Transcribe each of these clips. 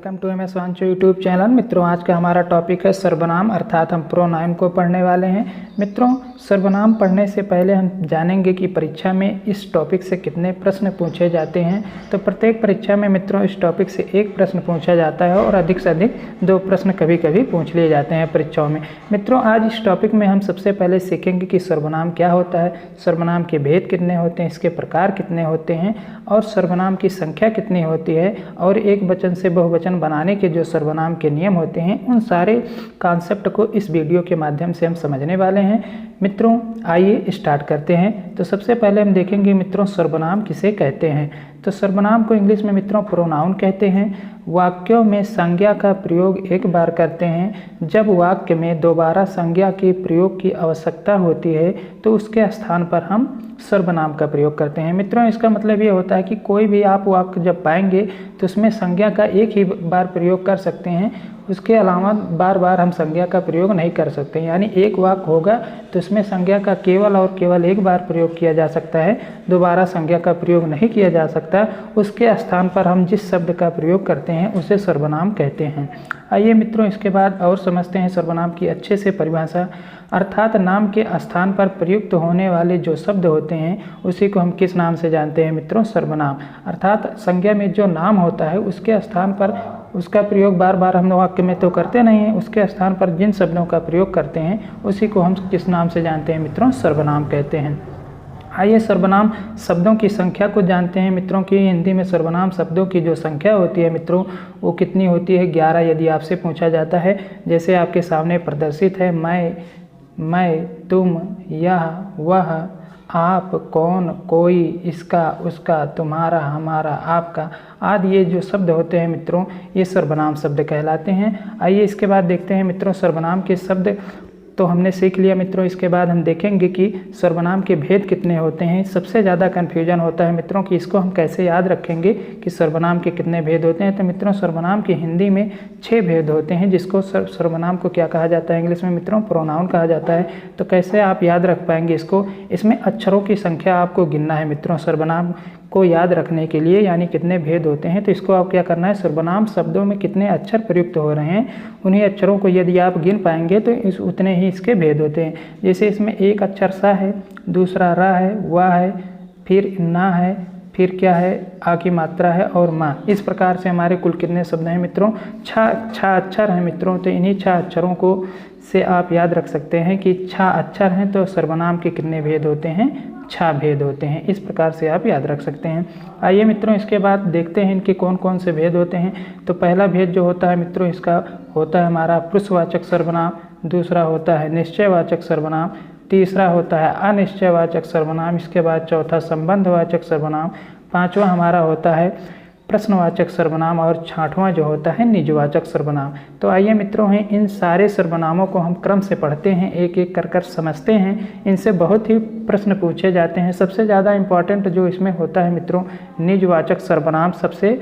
Welcome to M S Wancho YouTube channel. मित्रों, आज का हमारा टॉपिक है सर्वनाम, अर्थात हम प्रोनाउन को पढ़ने वाले हैं। मित्रों, सर्वनाम पढ़ने से पहले हम जानेंगे कि परीक्षा में इस टॉपिक से कितने प्रश्न पूछे जाते हैं। तो प्रत्येक परीक्षा में मित्रों इस टॉपिक से एक प्रश्न पूछा जाता है और अधिक से अधिक 2 प्रश्न कभी कभी पूछ लिए जाते हैं परीक्षाओं में। मित्रों, आज इस टॉपिक में हम सबसे पहले सीखेंगे कि सर्वनाम क्या होता है, सर्वनाम के भेद कितने होते हैं, इसके प्रकार कितने होते हैं और सर्वनाम की संख्या कितनी होती है, और एक वचन से बहुवचन बनाने के जो सर्वनाम के नियम होते हैं, उन सारे कॉन्सेप्ट को इस वीडियो के माध्यम से हम समझने वाले हैं। मित्रों, आइए स्टार्ट करते हैं। तो सबसे पहले हम देखेंगे मित्रों सर्वनाम किसे कहते हैं। तो सर्वनाम को इंग्लिश में मित्रों प्रोनाउन कहते हैं। वाक्यों में संज्ञा का प्रयोग एक बार करते हैं। जब वाक्य में दोबारा संज्ञा के प्रयोग की आवश्यकता होती है तो उसके स्थान पर हम सर्वनाम का प्रयोग करते हैं। मित्रों, इसका मतलब ये होता है कि कोई भी आप वाक्य जब पाएंगे तो उसमें संज्ञा का एक ही बार प्रयोग कर सकते हैं, उसके अलावा बार बार हम संज्ञा का प्रयोग नहीं कर सकते। यानी एक वाक्य होगा तो उसमें संज्ञा का केवल और केवल एक बार प्रयोग किया जा सकता है, दोबारा संज्ञा का प्रयोग नहीं किया जा सकता। उसके स्थान पर हम जिस शब्द का प्रयोग करते हैं उसे सर्वनाम कहते हैं। आइए मित्रों, इसके बाद और समझते हैं सर्वनाम की अच्छे से परिभाषा। अर्थात नाम के स्थान पर प्रयुक्त होने वाले जो शब्द होते हैं उसी को हम किस नाम से जानते हैं मित्रों? सर्वनाम। अर्थात संज्ञा में जो नाम होता है उसके स्थान पर उसका प्रयोग बार बार हम वाक्य में तो करते नहीं हैं, उसके स्थान पर जिन शब्दों का प्रयोग करते हैं उसी को हम किस नाम से जानते हैं मित्रों? सर्वनाम कहते हैं। आइए सर्वनाम शब्दों की संख्या को जानते हैं मित्रों की। हिंदी में सर्वनाम शब्दों की जो संख्या होती है मित्रों वो कितनी होती है? 11 यदि आपसे पूछा जाता है। जैसे आपके सामने प्रदर्शित है, मैं, तुम, यह, वह, आप, कौन, कोई, इसका, उसका, तुम्हारा, हमारा, आपका आदि ये जो शब्द होते हैं मित्रों ये सर्वनाम शब्द कहलाते हैं। आइए इसके बाद देखते हैं मित्रों सर्वनाम के शब्द तो हमने सीख लिया मित्रों। इसके बाद हम देखेंगे कि सर्वनाम के भेद कितने होते हैं। सबसे ज़्यादा कन्फ्यूजन होता है मित्रों कि इसको हम कैसे याद रखेंगे कि सर्वनाम के कितने भेद होते हैं। तो मित्रों सर्वनाम की हिंदी में 6 भेद होते हैं, जिसको सर्वनाम को क्या कहा जाता है इंग्लिश में मित्रों? प्रोनाउन कहा जाता है। तो कैसे आप याद रख पाएंगे इसको? इसमें अक्षरों की संख्या आपको गिनना है मित्रों सर्वनाम को याद रखने के लिए, यानी कितने भेद होते हैं। तो इसको आप क्या करना है, सर्वनाम शब्दों में कितने अक्षर प्रयुक्त हो रहे हैं उन्हीं अक्षरों को यदि आप गिन पाएंगे तो उतने ही इसके भेद होते हैं। जैसे इसमें एक अक्षर सा है, दूसरा रा है, वाह है, फिर ना है, फिर क्या है, आ की मात्रा है और माँ। इस प्रकार से हमारे कुल कितने शब्द हैं मित्रों? 6 अक्षर हैं मित्रों। तो इन्हीं 6 अक्षरों को से आप याद रख सकते हैं कि 6 अक्षर हैं तो सर्वनाम के कितने भेद होते हैं? 6 भेद होते हैं। इस प्रकार से आप याद रख सकते हैं। आइए मित्रों इसके बाद देखते हैं इनके कौन कौन से भेद होते हैं। तो पहला भेद जो होता है मित्रों इसका होता है हमारा पुरुषवाचक सर्वनाम, दूसरा होता है निश्चयवाचक सर्वनाम, तीसरा होता है अनिश्चयवाचक सर्वनाम, इसके बाद चौथा संबंधवाचक सर्वनाम, 5वां हमारा होता है प्रश्नवाचक सर्वनाम और 6वां जो होता है निजवाचक सर्वनाम। तो आइए मित्रों हैं इन सारे सर्वनामों को हम क्रम से पढ़ते हैं, एक एक कर समझते हैं। इनसे बहुत ही प्रश्न पूछे जाते हैं। सबसे ज़्यादा इम्पॉर्टेंट जो इसमें होता है मित्रों निजवाचक सर्वनाम सबसे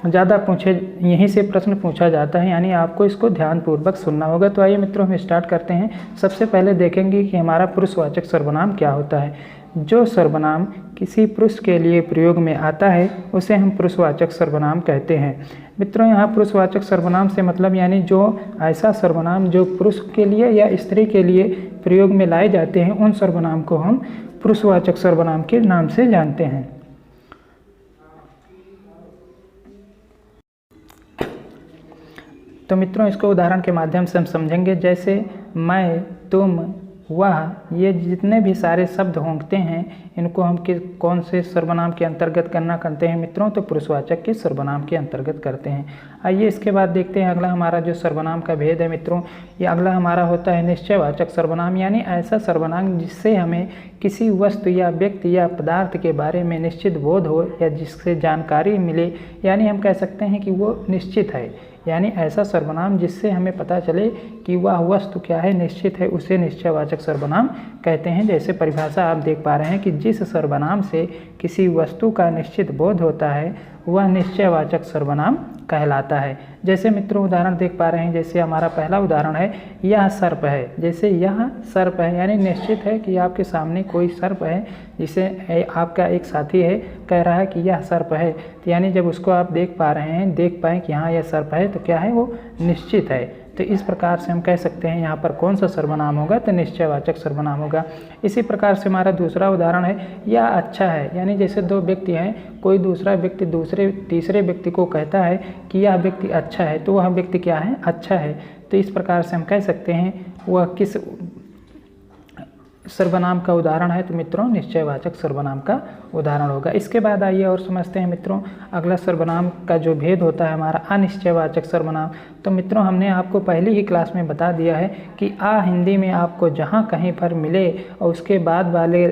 ज़्यादा यहीं से प्रश्न पूछा जाता है, यानी आपको इसको ध्यानपूर्वक सुनना होगा। तो आइए मित्रों हम स्टार्ट करते हैं। सबसे पहले देखेंगे कि हमारा पुरुषवाचक सर्वनाम क्या होता है। जो सर्वनाम किसी पुरुष के लिए प्रयोग में आता है उसे हम पुरुषवाचक सर्वनाम कहते हैं। मित्रों यहाँ पुरुषवाचक सर्वनाम से मतलब यानी जो ऐसा सर्वनाम जो पुरुष के लिए या स्त्री के लिए प्रयोग में लाए जाते हैं उन सर्वनाम को हम पुरुषवाचक सर्वनाम के नाम से जानते हैं। तो मित्रों इसको उदाहरण के माध्यम से हम समझेंगे। जैसे मैं, तुम, वह, ये जितने भी सारे शब्द होंगे हैं इनको हम कौन से सर्वनाम के अंतर्गत गणना करते हैं मित्रों? तो पुरुषवाचक के सर्वनाम के अंतर्गत करते हैं। आइए इसके बाद देखते हैं अगला हमारा जो सर्वनाम का भेद है मित्रों, ये अगला हमारा होता है निश्चयवाचक सर्वनाम, यानी ऐसा सर्वनाम जिससे हमें किसी वस्तु या व्यक्ति या पदार्थ के बारे में निश्चित बोध हो या जिससे जानकारी मिले, यानी हम कह सकते हैं कि वो निश्चित है। यानी ऐसा सर्वनाम जिससे हमें पता चले कि वह वस्तु क्या है, निश्चित है, उसे निश्चयवाचक सर्वनाम कहते हैं। जैसे परिभाषा आप देख पा रहे हैं कि जिस सर्वनाम से किसी वस्तु का निश्चित बोध होता है वह निश्चयवाचक सर्वनाम कहलाता है। जैसे मित्रों उदाहरण देख पा रहे हैं, जैसे हमारा पहला उदाहरण है यह सर्प है। जैसे यह सर्प है यानी निश्चित है कि आपके सामने कोई सर्प है, जिसे आपका एक साथी है कह रहा है कि यह सर्प है, तो यानी जब उसको आप देख पा रहे हैं, देख पाएँ कि हाँ यह सर्प है, तो क्या है वो निश्चित है। तो इस प्रकार से हम कह सकते हैं यहाँ पर कौन सा सर्वनाम होगा, तो निश्चयवाचक सर्वनाम होगा। इसी प्रकार से हमारा दूसरा उदाहरण है यह अच्छा है। यानी जैसे दो व्यक्ति हैं, कोई दूसरा व्यक्ति तीसरे व्यक्ति को कहता है कि यह व्यक्ति अच्छा है, तो वह व्यक्ति क्या है, अच्छा है। तो इस प्रकार से हम कह सकते हैं वह किस सर्वनाम का उदाहरण है, तो मित्रों निश्चयवाचक सर्वनाम का उदाहरण होगा। इसके बाद आइए और समझते हैं मित्रों अगला सर्वनाम का जो भेद होता है हमारा अनिश्चयवाचक सर्वनाम। तो मित्रों हमने आपको पहली ही क्लास में बता दिया है कि आ हिंदी में आपको जहाँ कहीं पर मिले और उसके बाद वाले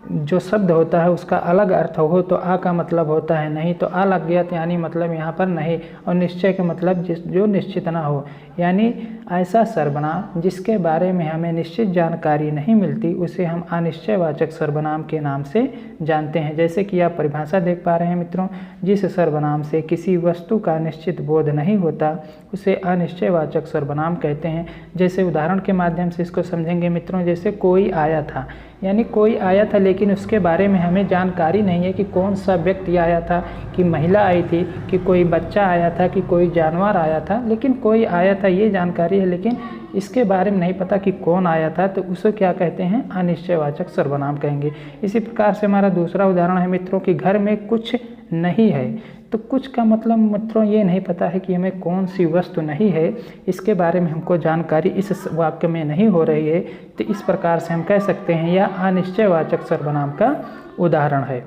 जो शब्द होता है उसका अलग अर्थ हो, तो आ का मतलब होता है नहीं, तो आ लग गया तो यानी मतलब यहाँ पर नहीं, और निश्चय का मतलब जो निश्चित ना हो। यानी ऐसा सर्वनाम जिसके बारे में हमें निश्चित जानकारी नहीं मिलती उसे हम अनिश्चयवाचक सर्वनाम के नाम से जानते हैं। जैसे कि आप परिभाषा देख पा रहे हैं मित्रों, जिस सर्वनाम से किसी वस्तु का निश्चित बोध नहीं होता उसे अनिश्चयवाचक सर्वनाम कहते हैं। जैसे उदाहरण के माध्यम से इसको समझेंगे मित्रों, जैसे कोई आया था, यानी कोई आया था लेकिन उसके बारे में हमें जानकारी नहीं है कि कौन सा व्यक्ति आया था, कि महिला आई थी, कि कोई बच्चा आया था, कि कोई जानवर आया था, लेकिन कोई आया था ये जानकारी है, लेकिन इसके बारे में नहीं पता कि कौन आया था, तो उसे क्या कहते हैं, अनिश्चयवाचक सर्वनाम कहेंगे। इसी प्रकार से हमारा दूसरा उदाहरण है मित्रों कि घर में कुछ नहीं है। तो कुछ का मतलब मित्रों ये नहीं पता है कि हमें कौन सी वस्तु नहीं है, इसके बारे में हमको जानकारी इस वाक्य में नहीं हो रही है, तो इस प्रकार से हम कह सकते हैं यह अनिश्चयवाचक सर्वनाम का उदाहरण है।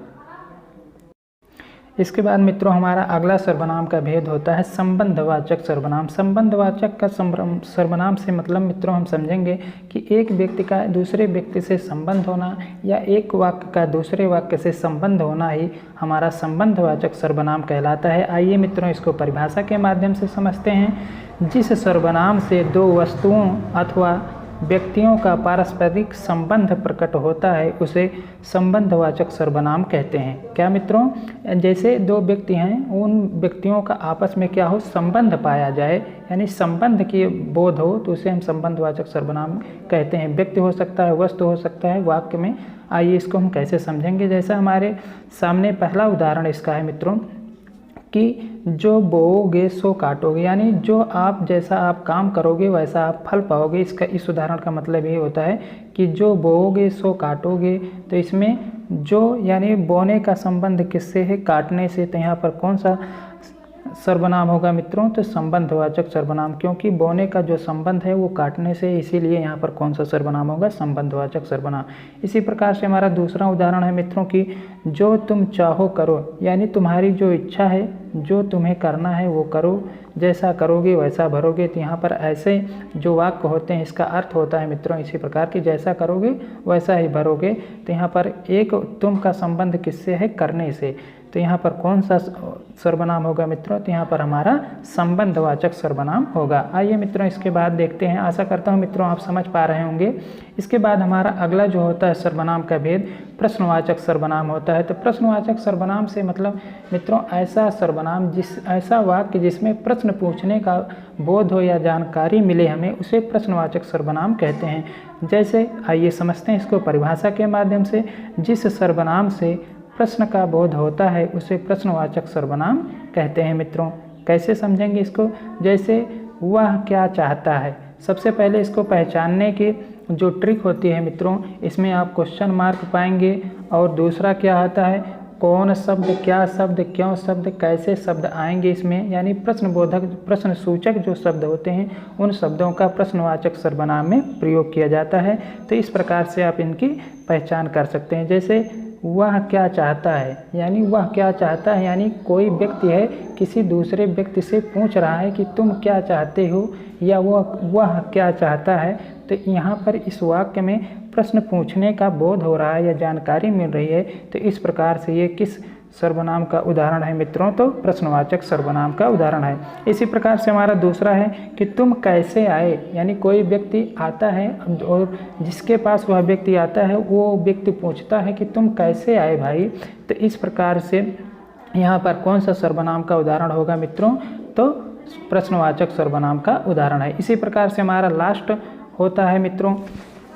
इसके बाद मित्रों हमारा अगला सर्वनाम का भेद होता है संबंधवाचक सर्वनाम। संबंधवाचक का सर्वनाम से मतलब मित्रों हम समझेंगे कि एक व्यक्ति का दूसरे व्यक्ति से संबंध होना या एक वाक्य का दूसरे वाक्य से संबंध होना ही हमारा संबंधवाचक सर्वनाम कहलाता है। आइए मित्रों इसको परिभाषा के माध्यम से समझते हैं। जिस सर्वनाम से दो वस्तुओं अथवा व्यक्तियों का पारस्परिक संबंध प्रकट होता है उसे संबंधवाचक सर्वनाम कहते हैं। क्या मित्रों, जैसे दो व्यक्ति हैं, उन व्यक्तियों का आपस में क्या हो, संबंध पाया जाए, यानी संबंध की बोध हो, तो उसे हम संबंधवाचक सर्वनाम कहते हैं। व्यक्ति हो सकता है, वस्तु हो सकता है, वाक्य में। आइए इसको हम कैसे समझेंगे। जैसा हमारे सामने पहला उदाहरण इसका है मित्रों कि जो बोओगे सो काटोगे, यानी जो आप जैसा आप काम करोगे वैसा आप फल पाओगे। इस उदाहरण का मतलब ये होता है कि जो बोओगे सो काटोगे। तो इसमें जो यानी बोने का संबंध किससे है, काटने से, तो यहाँ पर कौन सा सर्वनाम होगा मित्रों, तो संबंधवाचक सर्वनाम, क्योंकि बोने का जो संबंध है वो काटने से, इसीलिए यहाँ पर कौन सा सर्वनाम होगा, संबंधवाचक सर्वनाम। इसी प्रकार से हमारा दूसरा उदाहरण है मित्रों कि जो तुम चाहो करो, यानी तुम्हारी जो इच्छा है, जो तुम्हें करना है वो करो, जैसा करोगे वैसा भरोगे। तो यहाँ पर ऐसे जो वाक्य होते हैं इसका अर्थ होता है मित्रों इसी प्रकार की, जैसा करोगे वैसा ही भरोगे। तो यहाँ पर एक तुम का संबंध किससे है, करने से, तो यहाँ पर कौन सा सर्वनाम होगा मित्रों, तो यहाँ पर हमारा संबंधवाचक सर्वनाम होगा। आइए मित्रों इसके बाद देखते हैं। आशा करता हूँ मित्रों आप समझ पा रहे होंगे। इसके बाद हमारा अगला जो होता है सर्वनाम का भेद प्रश्नवाचक सर्वनाम होता है। तो प्रश्नवाचक सर्वनाम से मतलब मित्रों ऐसा सर्वनाम ऐसा वाक्य जिसमें प्रश्न पूछने का बोध हो या जानकारी मिले हमें, उसे प्रश्नवाचक सर्वनाम कहते हैं। जैसे आइए समझते हैं इसको परिभाषा के माध्यम से। जिस सर्वनाम से प्रश्न का बोध होता है उसे प्रश्नवाचक सर्वनाम कहते हैं मित्रों। कैसे समझेंगे इसको, जैसे वह क्या चाहता है। सबसे पहले इसको पहचानने की जो ट्रिक होती है मित्रों, इसमें आप क्वेश्चन मार्क पाएंगे, और दूसरा क्या आता है, कौन शब्द, क्या शब्द, क्यों शब्द, कैसे शब्द आएंगे इसमें, यानी प्रश्नबोधक प्रश्न सूचक जो शब्द होते हैं उन शब्दों का प्रश्नवाचक सर्वनाम में प्रयोग किया जाता है। तो इस प्रकार से आप इनकी पहचान कर सकते हैं। जैसे वह क्या चाहता है, यानी वह क्या चाहता है, यानी कोई व्यक्ति है किसी दूसरे व्यक्ति से पूछ रहा है कि तुम क्या चाहते हो, या वह क्या चाहता है। तो यहाँ पर इस वाक्य में प्रश्न पूछने का बोध हो रहा है या जानकारी मिल रही है। तो इस प्रकार से ये किस सर्वनाम का उदाहरण है मित्रों, तो प्रश्नवाचक सर्वनाम का उदाहरण है। इसी प्रकार से हमारा दूसरा है कि तुम कैसे आए, यानी कोई व्यक्ति आता है और जिसके पास वह व्यक्ति आता है वो व्यक्ति पूछता है कि तुम कैसे आए भाई। तो इस प्रकार से यहाँ पर कौन सा सर्वनाम का उदाहरण होगा मित्रों, तो प्रश्नवाचक सर्वनाम का उदाहरण है। इसी प्रकार से हमारा लास्ट होता है मित्रों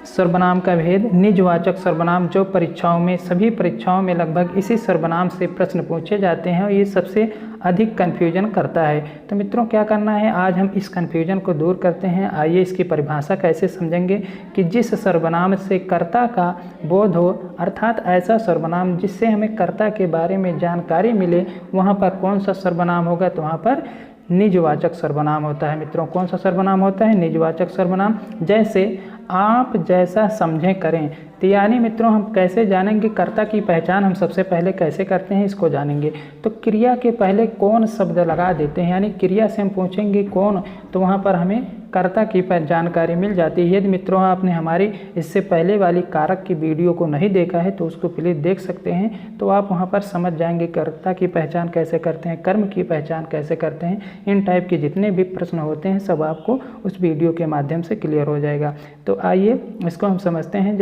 सर्वनाम का भेद, निजवाचक सर्वनाम, जो परीक्षाओं में, सभी परीक्षाओं में लगभग इसी सर्वनाम से प्रश्न पूछे जाते हैं और ये सबसे अधिक कन्फ्यूजन करता है। तो मित्रों क्या करना है, आज हम इस कन्फ्यूजन को दूर करते हैं। आइए इसकी परिभाषा कैसे समझेंगे कि जिस सर्वनाम से कर्ता का बोध हो, अर्थात ऐसा सर्वनाम जिससे हमें कर्ता के बारे में जानकारी मिले, वहाँ पर कौन सा सर्वनाम होगा, तो वहाँ पर निजवाचक सर्वनाम होता है। मित्रों कौन सा सर्वनाम होता है, निजवाचक सर्वनाम। जैसे आप जैसा समझें करें, तो यानी मित्रों हम कैसे जानेंगे कर्ता की पहचान, हम सबसे पहले कैसे करते हैं इसको जानेंगे। तो क्रिया के पहले कौन शब्द लगा देते हैं, यानी क्रिया से हम पूछेंगे कौन, तो वहाँ पर हमें कर्ता की जानकारी मिल जाती है। यदि मित्रों आपने हमारी इससे पहले वाली कारक की वीडियो को नहीं देखा है तो उसको प्लीज़ देख सकते हैं, तो आप वहाँ पर समझ जाएंगे कर्ता की पहचान कैसे करते हैं, कर्म की पहचान कैसे करते हैं। इन टाइप के जितने भी प्रश्न होते हैं सब आपको उस वीडियो के माध्यम से क्लियर हो जाएगा। तो आइए इसको हम समझते हैं।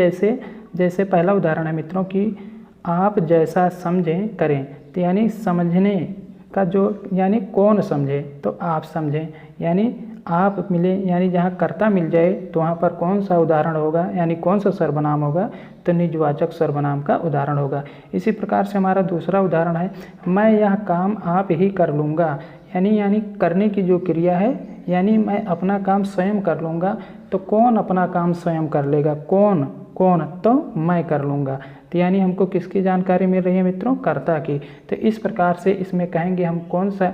जैसे पहला उदाहरण है मित्रों कि आप जैसा समझें करें, तो यानी समझने का जो, यानी कौन समझे तो आप समझें, यानी आप मिले, यानी जहाँ कर्ता मिल जाए तो वहाँ पर कौन सा उदाहरण होगा, यानी कौन सा सर्वनाम होगा, तो निजवाचक सर्वनाम का उदाहरण होगा। इसी प्रकार से हमारा दूसरा उदाहरण है, मैं यह काम आप ही कर लूँगा, यानी करने की जो क्रिया है, यानी मैं अपना काम स्वयं कर लूँगा। तो कौन अपना काम स्वयं कर लेगा, कौन तो मैं कर लूँगा। तो यानी हमको किसकी जानकारी मिल रही है मित्रों, कर्ता की। तो इस प्रकार से इसमें कहेंगे हम कौन सा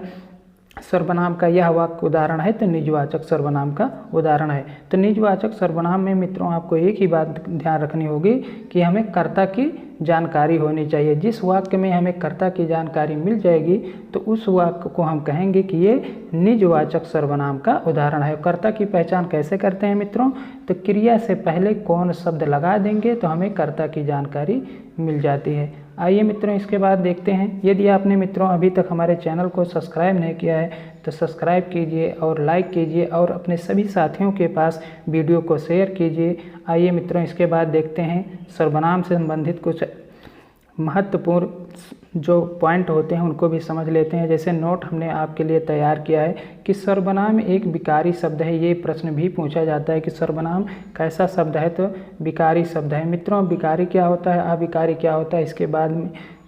सर्वनाम का यह वाक्य उदाहरण है, तो निजवाचक सर्वनाम का उदाहरण है। तो निजवाचक सर्वनाम में मित्रों आपको एक ही बात ध्यान रखनी होगी कि हमें कर्ता की जानकारी होनी चाहिए। जिस वाक्य में हमें कर्ता की जानकारी मिल जाएगी तो उस वाक्य को हम कहेंगे कि ये निजवाचक सर्वनाम का उदाहरण है। कर्ता की पहचान कैसे करते हैं मित्रों, तो क्रिया से पहले कौन शब्द लगा देंगे तो हमें कर्ता की जानकारी मिल जाती है। आइए मित्रों इसके बाद देखते हैं। यदि आपने मित्रों अभी तक हमारे चैनल को सब्सक्राइब नहीं किया है तो सब्सक्राइब कीजिए और लाइक कीजिए और अपने सभी साथियों के पास वीडियो को शेयर कीजिए। आइए मित्रों इसके बाद देखते हैं सर्वनाम से संबंधित कुछ महत्वपूर्ण जो पॉइंट होते हैं उनको भी समझ लेते हैं। जैसे नोट हमने आपके लिए तैयार किया है कि सर्वनाम एक विकारी शब्द है। ये प्रश्न भी पूछा जाता है कि सर्वनाम कैसा शब्द है, तो विकारी शब्द है। मित्रों विकारी क्या होता है, अविकारी क्या होता है, इसके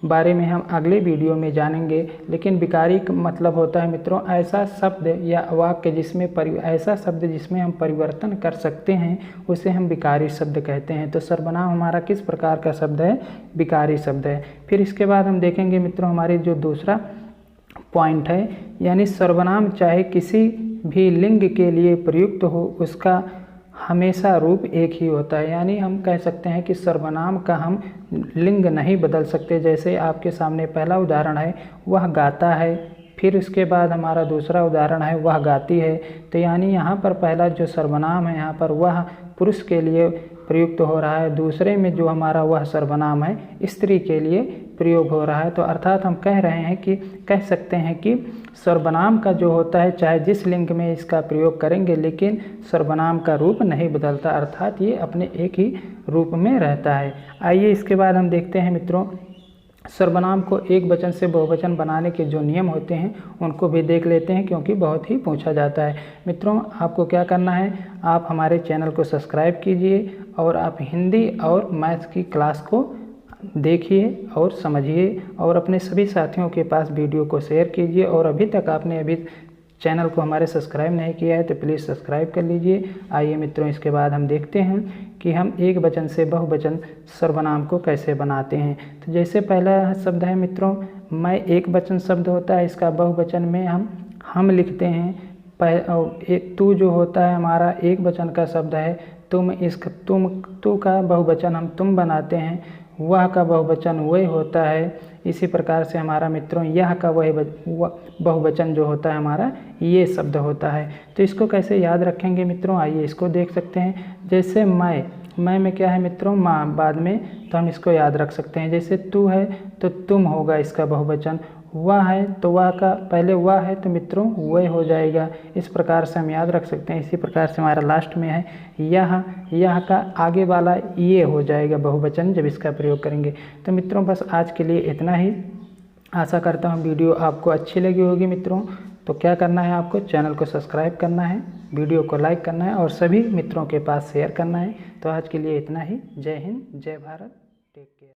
बारे में हम अगले वीडियो में जानेंगे। लेकिन विकारी का मतलब होता है मित्रों ऐसा शब्द या वाक्य जिसमें ऐसा शब्द जिसमें हम परिवर्तन कर सकते हैं, उसे हम विकारी शब्द कहते हैं। तो सर्वनाम हमारा किस प्रकार का शब्द है, विकारी शब्द है। फिर इसके बाद हम देखेंगे मित्रों हमारे जो दूसरा पॉइंट है, यानी सर्वनाम चाहे किसी भी लिंग के लिए प्रयुक्त हो उसका हमेशा रूप एक ही होता है। यानी हम कह सकते हैं कि सर्वनाम का हम लिंग नहीं बदल सकते। जैसे आपके सामने पहला उदाहरण है वह गाता है, फिर उसके बाद हमारा दूसरा उदाहरण है वह गाती है। तो यानी यहाँ पर पहला जो सर्वनाम है यहाँ पर वह पुरुष के लिए प्रयुक्त हो रहा है, दूसरे में जो हमारा वह सर्वनाम है स्त्री के लिए प्रयोग हो रहा है। तो अर्थात हम कह सकते हैं कि सर्वनाम का जो होता है चाहे जिस लिंग में इसका प्रयोग करेंगे लेकिन सर्वनाम का रूप नहीं बदलता, अर्थात ये अपने एक ही रूप में रहता है। आइए इसके बाद हम देखते हैं मित्रों सर्वनाम को एक वचन से बहुवचन बनाने के जो नियम होते हैं उनको भी देख लेते हैं, क्योंकि बहुत ही पूछा जाता है। मित्रों आपको क्या करना है, आप हमारे चैनल को सब्सक्राइब कीजिए और आप हिंदी और मैथ्स की क्लास को देखिए और समझिए और अपने सभी साथियों के पास वीडियो को शेयर कीजिए। और अभी तक आपने चैनल को हमारे सब्सक्राइब नहीं किया है तो प्लीज़ सब्सक्राइब कर लीजिए। आइए मित्रों इसके बाद हम देखते हैं कि हम एक वचन से बहुवचन सर्वनाम को कैसे बनाते हैं। तो जैसे पहला शब्द है मित्रों मैं, एक वचन शब्द होता है, इसका बहुवचन में हम लिखते हैं। तू जो होता है हमारा एक वचन का शब्द है, तू का बहुवचन हम तुम बनाते हैं, वह का बहुवचन वह होता है। इसी प्रकार से हमारा मित्रों यह का वह बहुवचन जो होता है हमारा ये शब्द होता है। तो इसको कैसे याद रखेंगे मित्रों, आइए इसको देख सकते हैं। जैसे मैं में क्या है मित्रों माँ, बाद में तो हम इसको याद रख सकते हैं। जैसे तू है तो तुम होगा इसका बहुवचन, वह है तो वह का पहले वह है तो मित्रों वह हो जाएगा। इस प्रकार से हम याद रख सकते हैं। इसी प्रकार से हमारा लास्ट में है यह का आगे वाला ये हो जाएगा बहुवचन जब इसका प्रयोग करेंगे। तो मित्रों बस आज के लिए इतना ही। आशा करता हूँ वीडियो आपको अच्छी लगी होगी मित्रों। तो क्या करना है, आपको चैनल को सब्सक्राइब करना है, वीडियो को लाइक करना है और सभी मित्रों के पास शेयर करना है। तो आज के लिए इतना ही। जय हिंद, जय भारत, टेक केयर।